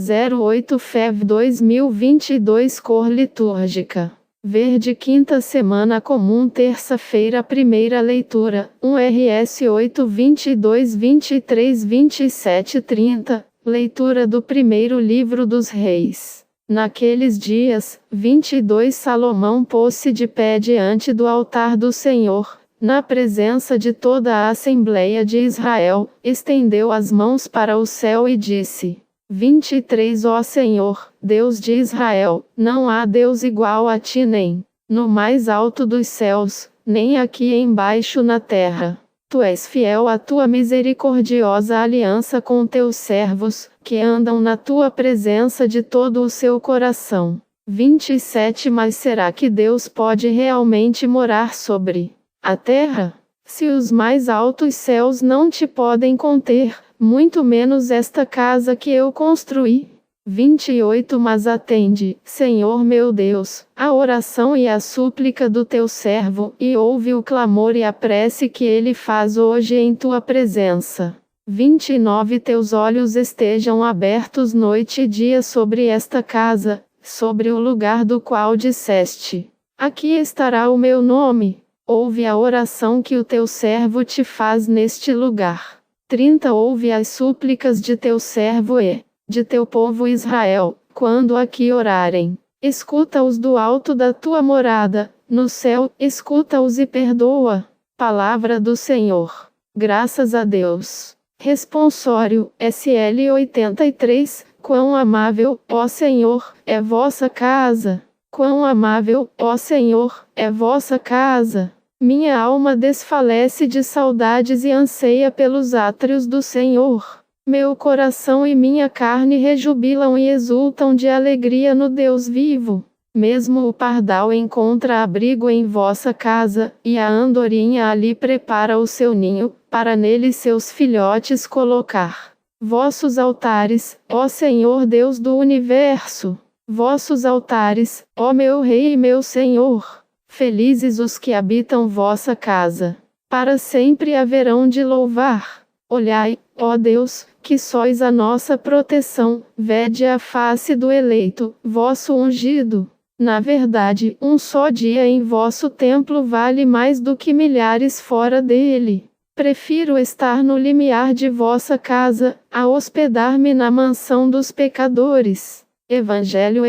08 Fev 2022 Cor litúrgica: verde. Quinta semana comum, terça-feira. Primeira leitura: 1 Rs 8, 22, 23, 27, 30. Leitura do primeiro livro dos Reis. Naqueles dias, 22, Salomão pôs-se de pé diante do altar do Senhor, na presença de toda a Assembleia de Israel, estendeu as mãos para o céu e disse: 23 Ó Senhor, Deus de Israel, não há Deus igual a ti, nem no mais alto dos céus, nem aqui embaixo na terra. Tu és fiel à tua misericordiosa aliança com teus servos, que andam na tua presença de todo o seu coração. 27 Mas será que Deus pode realmente morar sobre a terra? Se os mais altos céus não te podem conter, muito menos esta casa que eu construí. 28 Mas atende, Senhor meu Deus, a oração e a súplica do teu servo, e ouve o clamor e a prece que ele faz hoje em tua presença. 29 Teus olhos estejam abertos noite e dia sobre esta casa, sobre o lugar do qual disseste: aqui estará o meu nome. Ouve a oração que o teu servo te faz neste lugar. 30 Ouve as súplicas de teu servo e de teu povo Israel, quando aqui orarem. Escuta-os do alto da tua morada, no céu, escuta-os e perdoa. Palavra do Senhor. Graças a Deus. Responsório, SL 83, quão amável, ó Senhor, é vossa casa. Quão amável, ó Senhor, é vossa casa. Minha alma desfalece de saudades e anseia pelos átrios do Senhor. Meu coração e minha carne rejubilam e exultam de alegria no Deus vivo. Mesmo o pardal encontra abrigo em vossa casa, e a andorinha ali prepara o seu ninho, para nele seus filhotes colocar. Vossos altares, ó Senhor Deus do universo. Vossos altares, ó meu Rei e meu Senhor. Felizes os que habitam vossa casa. Para sempre haverão de louvar. Olhai, ó Deus, que sois a nossa proteção, vede a face do eleito, vosso ungido. Na verdade, um só dia em vosso templo vale mais do que milhares fora dele. Prefiro estar no limiar de vossa casa, a hospedar-me na mansão dos pecadores. Evangelho,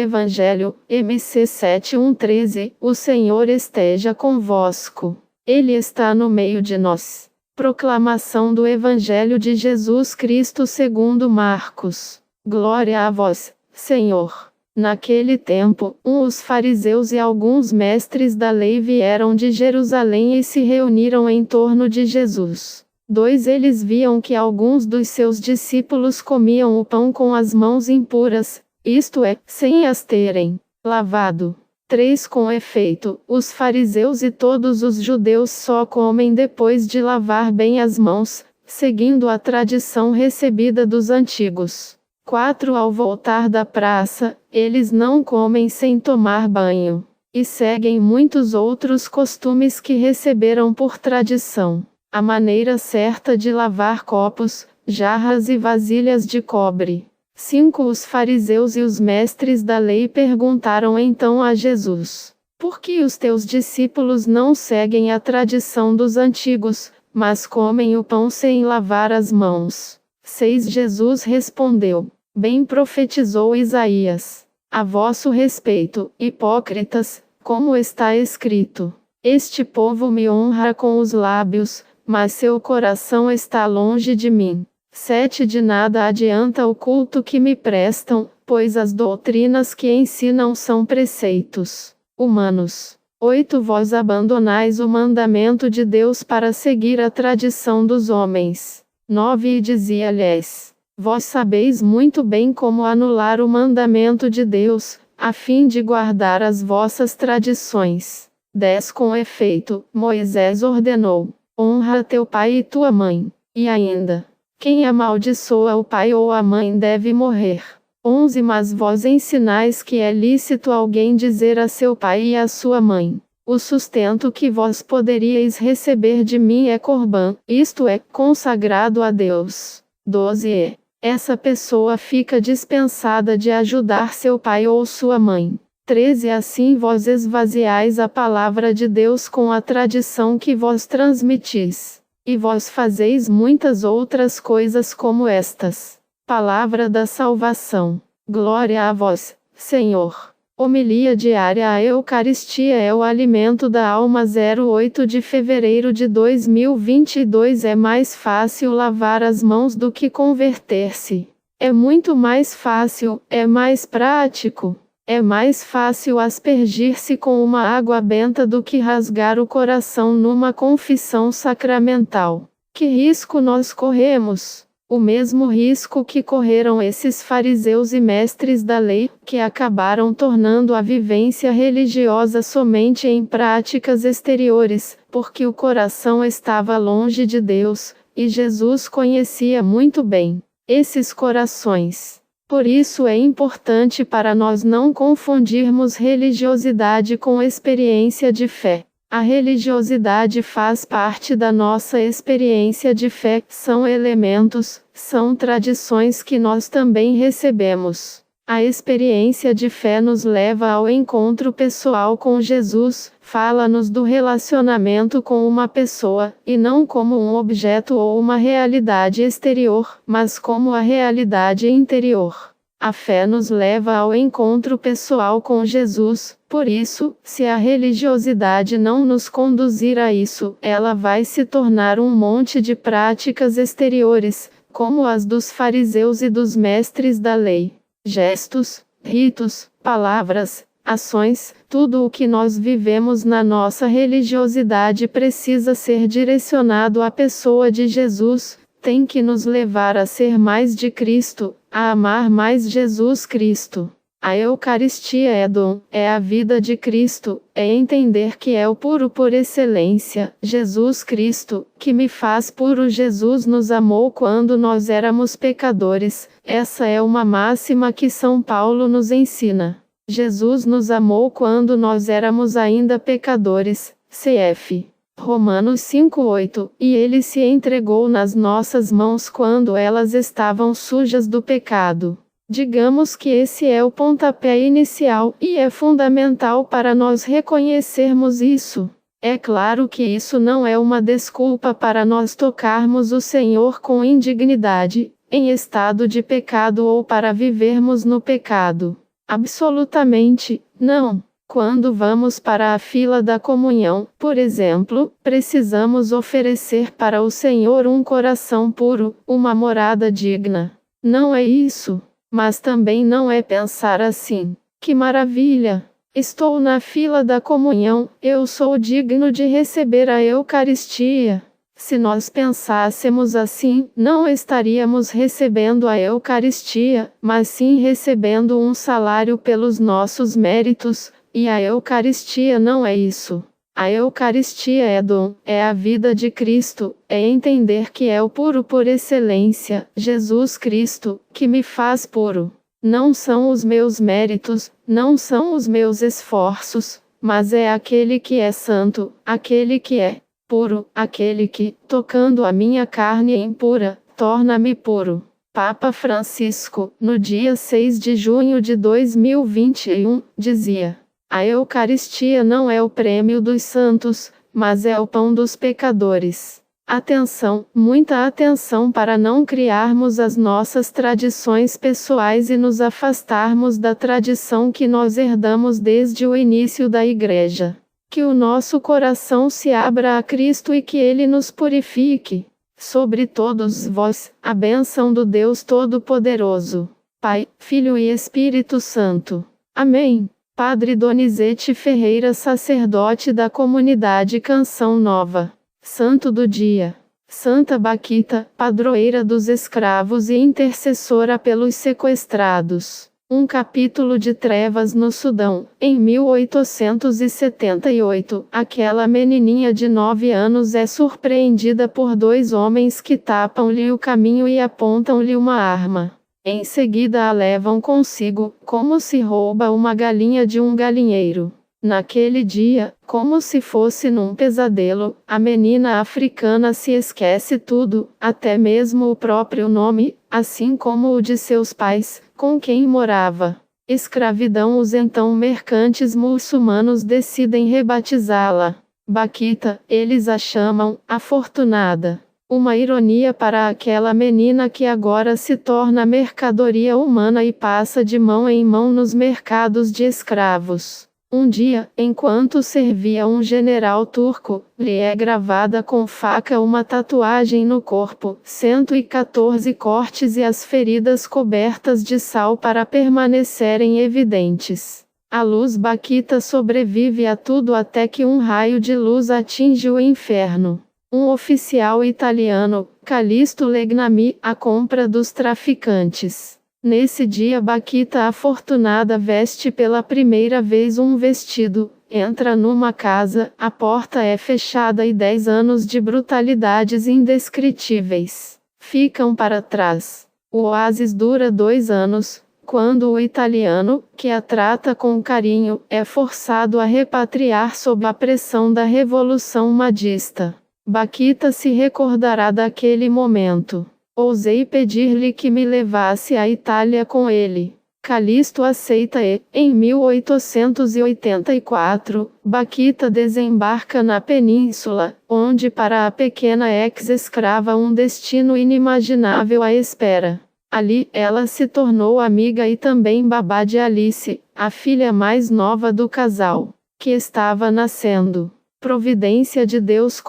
MC 7:1-13. O Senhor esteja convosco. Ele está no meio de nós. Proclamação do Evangelho de Jesus Cristo segundo Marcos. Glória a vós, Senhor. Naquele tempo, os fariseus e alguns mestres da lei vieram de Jerusalém e se reuniram em torno de Jesus. 2 Eles viam que alguns dos seus discípulos comiam o pão com as mãos impuras, isto é, sem as terem lavado. 3 Com efeito, os fariseus e todos os judeus só comem depois de lavar bem as mãos, seguindo a tradição recebida dos antigos. 4 Ao voltar da praça, eles não comem sem tomar banho, e seguem muitos outros costumes que receberam por tradição. A maneira certa de lavar copos, jarras e vasilhas de cobre. 5 Os fariseus e os mestres da lei perguntaram então a Jesus: por que os teus discípulos não seguem a tradição dos antigos, mas comem o pão sem lavar as mãos? 6 Jesus respondeu: bem profetizou Isaías a vosso respeito, hipócritas, como está escrito: este povo me honra com os lábios, mas seu coração está longe de mim. 7 De nada adianta o culto que me prestam, pois as doutrinas que ensinam são preceitos humanos. 8 Vós abandonais o mandamento de Deus para seguir a tradição dos homens. 9 E dizia-lhes: vós sabeis muito bem como anular o mandamento de Deus, a fim de guardar as vossas tradições. 10 Com efeito, Moisés ordenou: honra teu pai e tua mãe. E ainda: quem amaldiçoa o pai ou a mãe deve morrer. 11 Mas vós ensinais que é lícito alguém dizer a seu pai e a sua mãe: o sustento que vós poderíeis receber de mim é corbã, isto é, consagrado a Deus. 12 essa pessoa fica dispensada de ajudar seu pai ou sua mãe. 13 Assim vós esvaziais a palavra de Deus com a tradição que vós transmitis. E vós fazeis muitas outras coisas como estas. Palavra da salvação. Glória a vós, Senhor. Homilia diária. A Eucaristia é o alimento da alma. 08 de fevereiro de 2022. É mais fácil lavar as mãos do que converter-se. É muito mais fácil, é mais prático. É mais fácil aspergir-se com uma água benta do que rasgar o coração numa confissão sacramental. Que risco nós corremos? O mesmo risco que correram esses fariseus e mestres da lei, que acabaram tornando a vivência religiosa somente em práticas exteriores, porque o coração estava longe de Deus, e Jesus conhecia muito bem esses corações. Por isso é importante para nós não confundirmos religiosidade com experiência de fé. A religiosidade faz parte da nossa experiência de fé, são elementos, são tradições que nós também recebemos. A experiência de fé nos leva ao encontro pessoal com Jesus, fala-nos do relacionamento com uma pessoa, e não como um objeto ou uma realidade exterior, mas como a realidade interior. A fé nos leva ao encontro pessoal com Jesus, por isso, se a religiosidade não nos conduzir a isso, ela vai se tornar um monte de práticas exteriores, como as dos fariseus e dos mestres da lei. Gestos, ritos, palavras, ações, tudo o que nós vivemos na nossa religiosidade precisa ser direcionado à pessoa de Jesus, tem que nos levar a ser mais de Cristo, a amar mais Jesus Cristo. A Eucaristia é dom, é a vida de Cristo, é entender que é o puro por excelência, Jesus Cristo, que me faz puro. Jesus nos amou quando nós éramos pecadores, essa é uma máxima que São Paulo nos ensina. Jesus nos amou quando nós éramos ainda pecadores, cf. Romanos 5:8, e ele se entregou nas nossas mãos quando elas estavam sujas do pecado. Digamos que esse é o pontapé inicial, e é fundamental para nós reconhecermos isso. É claro que isso não é uma desculpa para nós tocarmos o Senhor com indignidade, em estado de pecado ou para vivermos no pecado. Absolutamente, não. Quando vamos para a fila da comunhão, por exemplo, precisamos oferecer para o Senhor um coração puro, uma morada digna. Não é isso. Mas também não é pensar assim: que maravilha! Estou na fila da comunhão, eu sou digno de receber a Eucaristia. Se nós pensássemos assim, não estaríamos recebendo a Eucaristia, mas sim recebendo um salário pelos nossos méritos, e a Eucaristia não é isso. A Eucaristia é dom, é a vida de Cristo, é entender que é o puro por excelência, Jesus Cristo, que me faz puro. Não são os meus méritos, não são os meus esforços, mas é aquele que é santo, aquele que é puro, aquele que, tocando a minha carne impura, torna-me puro. Papa Francisco, no dia 6 de junho de 2021, dizia: a Eucaristia não é o prêmio dos santos, mas é o pão dos pecadores. Atenção, muita atenção para não criarmos as nossas tradições pessoais e nos afastarmos da tradição que nós herdamos desde o início da Igreja. Que o nosso coração se abra a Cristo e que Ele nos purifique. Sobre todos vós, a bênção do Deus Todo-Poderoso, Pai, Filho e Espírito Santo. Amém. Padre Donizete Ferreira, sacerdote da comunidade Canção Nova. Santo do dia. Santa Baquita, padroeira dos escravos e intercessora pelos sequestrados. Um capítulo de trevas no Sudão. Em 1878, aquela menininha de 9 anos é surpreendida por 2 homens que tapam-lhe o caminho e apontam-lhe uma arma. Em seguida a levam consigo, como se rouba uma galinha de um galinheiro. Naquele dia, como se fosse num pesadelo, a menina africana se esquece tudo, até mesmo o próprio nome, assim como o de seus pais, com quem morava. Escravidão. Os então mercantes muçulmanos decidem rebatizá-la Baquita. Eles a chamam Afortunada. Uma ironia para aquela menina que agora se torna mercadoria humana e passa de mão em mão nos mercados de escravos. Um dia, enquanto servia um general turco, lhe é gravada com faca uma tatuagem no corpo, 114 cortes e as feridas cobertas de sal para permanecerem evidentes. A luz Baquita sobrevive a tudo até que um raio de luz atinge o inferno. Um oficial italiano, Callisto Legnami, a compra dos traficantes. Nesse dia Baquita Afortunada veste pela primeira vez um vestido, entra numa casa, a porta é fechada e 10 anos de brutalidades indescritíveis ficam para trás. O oásis dura 2 anos, quando o italiano, que a trata com carinho, é forçado a repatriar sob a pressão da Revolução Madista. Baquita se recordará daquele momento. Ousei pedir-lhe que me levasse à Itália com ele. Callisto aceita e, em 1884, Baquita desembarca na península, onde para a pequena ex-escrava um destino inimaginável a espera. Ali, ela se tornou amiga e também babá de Alice, a filha mais nova do casal, que estava nascendo. Providência de Deus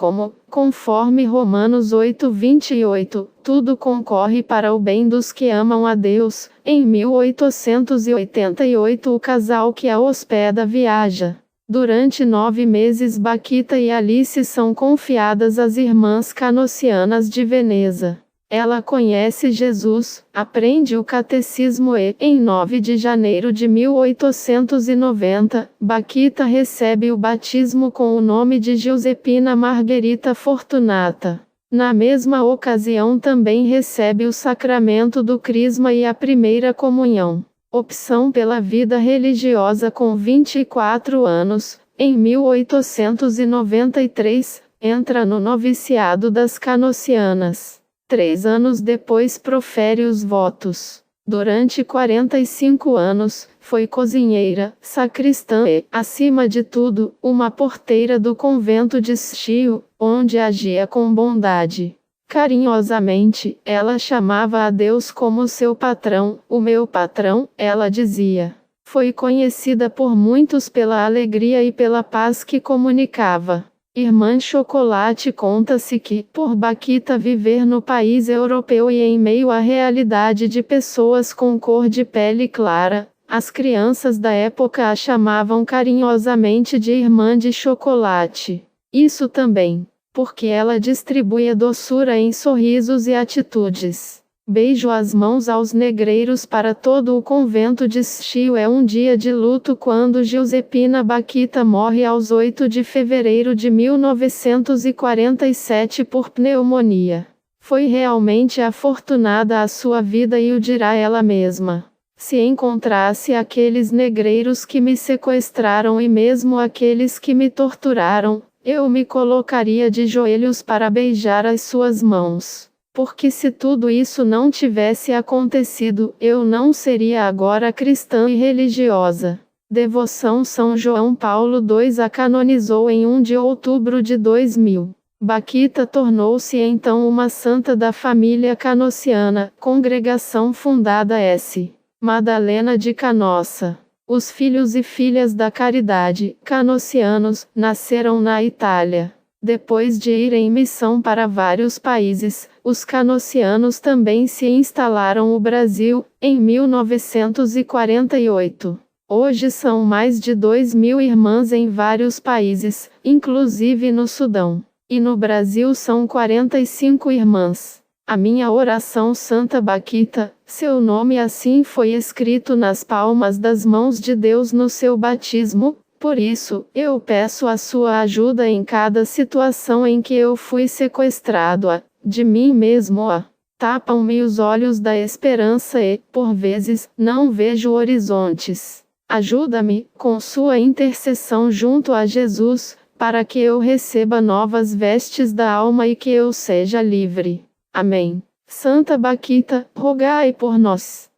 conforme Romanos 8:28, tudo concorre para o bem dos que amam a Deus. Em 1888 o casal que a hospeda viaja. Durante 9 meses Baquita e Alice são confiadas às irmãs canossianas de Veneza. Ela conhece Jesus, aprende o catecismo e, em 9 de janeiro de 1890, Baquita recebe o batismo com o nome de Giuseppina Margherita Fortunata. Na mesma ocasião também recebe o sacramento do crisma e a primeira comunhão. Opção pela vida religiosa com 24 anos, em 1893, entra no noviciado das canossianas. 3 anos depois profere os votos. Durante 45 anos, foi cozinheira, sacristã e, acima de tudo, uma porteira do convento de Schio, onde agia com bondade. Carinhosamente, ela chamava a Deus como seu patrão, o meu patrão, ela dizia. Foi conhecida por muitos pela alegria e pela paz que comunicava. Irmã Chocolate. Conta-se que, por Baquita viver no país europeu e em meio à realidade de pessoas com cor de pele clara, as crianças da época a chamavam carinhosamente de Irmã de Chocolate. Isso também, porque ela distribuía doçura em sorrisos e atitudes. Beijo as mãos aos negreiros para todo o convento de Schio. É um dia de luto quando Giuseppina Baquita morre aos 8 de fevereiro de 1947 por pneumonia. Foi realmente afortunada a sua vida e o dirá ela mesma. Se encontrasse aqueles negreiros que me sequestraram e mesmo aqueles que me torturaram, eu me colocaria de joelhos para beijar as suas mãos. Porque se tudo isso não tivesse acontecido, eu não seria agora cristã e religiosa. Devoção. São João Paulo II a canonizou em 1 de outubro de 2000. Baquita tornou-se então uma santa da família canossiana, congregação fundada S. Madalena de Canossa. Os filhos e filhas da caridade, canossianos, nasceram na Itália. Depois de ir em missão para vários países, os canossianos também se instalaram no Brasil, em 1948. Hoje são mais de 2.000 irmãs em vários países, inclusive no Sudão. E no Brasil são 45 irmãs. A minha oração. Santa Baquita, seu nome assim foi escrito nas palmas das mãos de Deus no seu batismo. Por isso, eu peço a sua ajuda em cada situação em que eu fui sequestrado. De mim mesmo. Tapam-me os olhos da esperança e, por vezes, não vejo horizontes. Ajuda-me, com sua intercessão junto a Jesus, para que eu receba novas vestes da alma e que eu seja livre. Amém. Santa Baquita, rogai por nós.